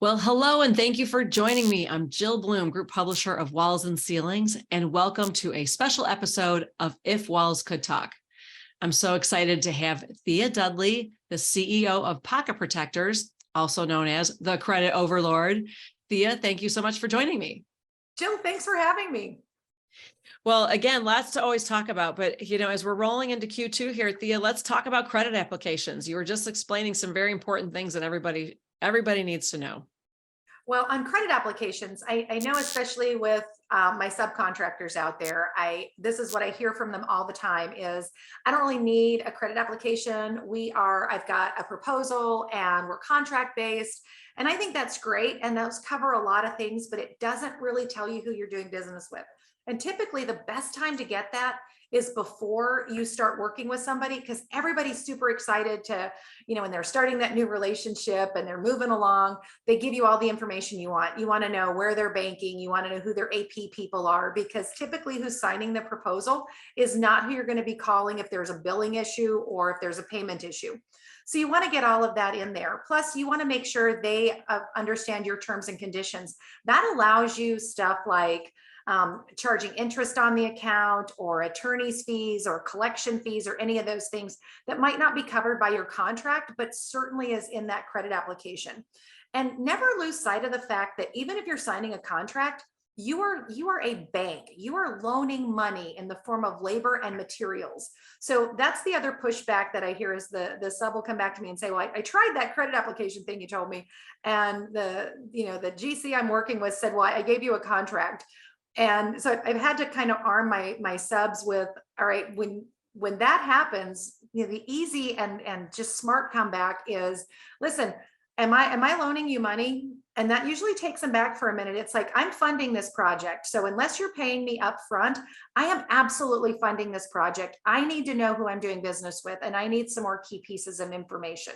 Well, hello, and thank you for joining me. I'm Jill Bloom, Group Publisher of Walls and Ceilings, and welcome to a special episode of If Walls Could Talk. I'm so excited to have Thea Dudley, the CEO of Pocket Protectors, also known as the Credit Overlord. Thea, thank you so much for joining me. Jill, thanks for having me. Well, again, lots to always talk about, but as we're rolling into Q2 here, Thea, let's talk about credit applications. You were just explaining some very important things that everybody needs to know. Well, on credit applications, I know, especially with my subcontractors out there, this is what I hear from them all the time is, I don't really need a credit application. I've got a proposal and we're contract based. And I think that's great. And those cover a lot of things, but it doesn't really tell you who you're doing business with. And typically the best time to get that is before you start working with somebody, because everybody's super excited to, when they're starting that new relationship and they're moving along, they give you all the information you want. You want to know where they're banking. You want to know who their AP people are, because typically who's signing the proposal is not who you're going to be calling if there's a billing issue or if there's a payment issue. So you want to get all of that in there. Plus, you want to make sure they understand your terms and conditions. That allows you stuff like charging interest on the account or attorney's fees or collection fees or any of those things that might not be covered by your contract, but certainly is in that credit application. And never lose sight of the fact that even if you're signing a contract, you are a bank. You are loaning money in the form of labor and materials. So that's the other pushback that I hear is the sub will come back to me and say, well, I tried that credit application thing you told me. And the GC I'm working with said, well, I gave you a contract. And so I've had to kind of arm my subs with, all right, when that happens, the easy and just smart comeback is, listen, am I loaning you money? And that usually takes them back for a minute. It's like, I'm funding this project. So unless you're paying me up front, I am absolutely funding this project. I need to know who I'm doing business with, and I need some more key pieces of information.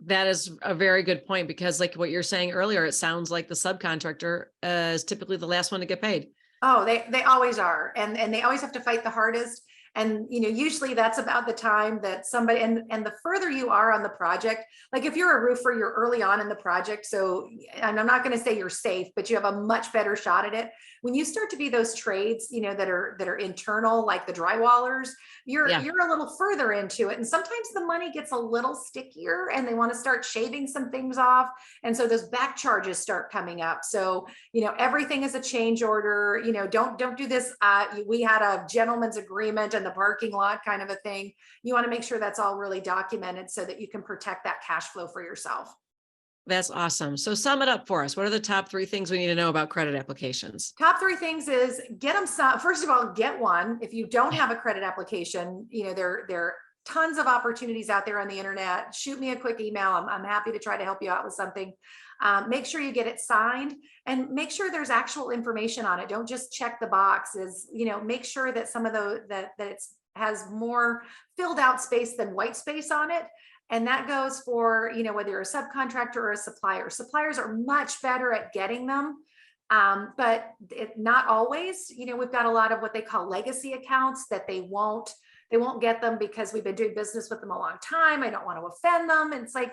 That is a very good point, because like what you're saying earlier, it sounds like the subcontractor is typically the last one to get paid. Oh, they always are. And they always have to fight the hardest. And, usually that's about the time that somebody, and the further you are on the project, like if you're a roofer, you're early on in the project. So, and I'm not going to say you're safe, but you have a much better shot at it. When you start to be those trades, that are internal, like the drywallers, you're a little further into it. And sometimes the money gets a little stickier and they want to start shaving some things off. And so those back charges start coming up. So, everything is a change order, don't do this. We had a gentleman's agreement in the parking lot kind of a thing. You want to make sure that's all really documented so that you can protect that cash flow for yourself. That's awesome. So sum it up for us. What are the top 3 things we need to know about credit applications? Top 3 things is get them some. First of all, get one. If you don't have a credit application, there are tons of opportunities out there on the internet. Shoot me a quick email. I'm happy to try to help you out with something. Make sure you get it signed and make sure there's actual information on it. Don't just check the boxes. Make sure that some of that it has more filled out space than white space on it. And that goes for, whether you're a subcontractor or a supplier. Suppliers are much better at getting them, but not always. We've got a lot of what they call legacy accounts that they won't get them because we've been doing business with them a long time. I don't want to offend them. And it's like,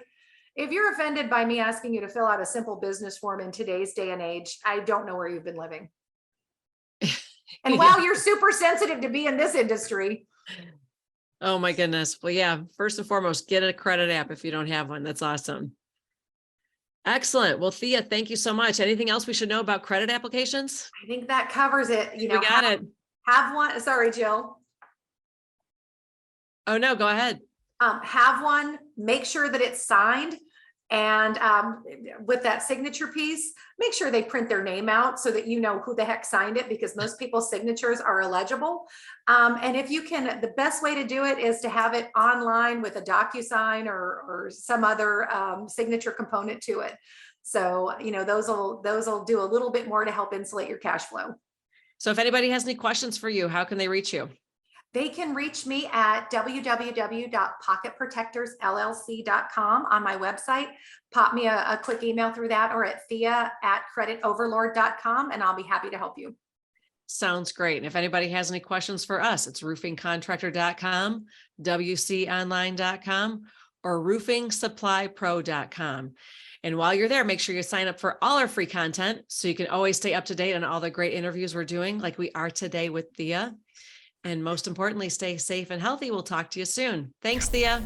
if you're offended by me asking you to fill out a simple business form in today's day and age, I don't know where you've been living. And while you're super sensitive to be in this industry. Oh my goodness. Well, yeah, first and foremost, get a credit app if you don't have one. That's awesome. Excellent. Well, Thea, thank you so much. Anything else we should know about credit applications? I think that covers it. We got it. Have one. Sorry, Jill. Oh no, go ahead. Have one, make sure that it's signed. And with that signature piece, make sure they print their name out so that you know who the heck signed it, because most people's signatures are illegible. And if you can, the best way to do it is to have it online with a DocuSign or some other signature component to it. So, those will do a little bit more to help insulate your cash flow. So if anybody has any questions for you, how can they reach you? They can reach me at www.pocketprotectorsllc.com on my website. Pop me a quick email through that, or at thea@creditoverlord.com, and I'll be happy to help you. Sounds great. And if anybody has any questions for us, it's roofingcontractor.com, wconline.com, or roofingsupplypro.com. And while you're there, make sure you sign up for all our free content so you can always stay up to date on all the great interviews we're doing, like we are today with Thea. And most importantly, stay safe and healthy. We'll talk to you soon. Thanks, Thea.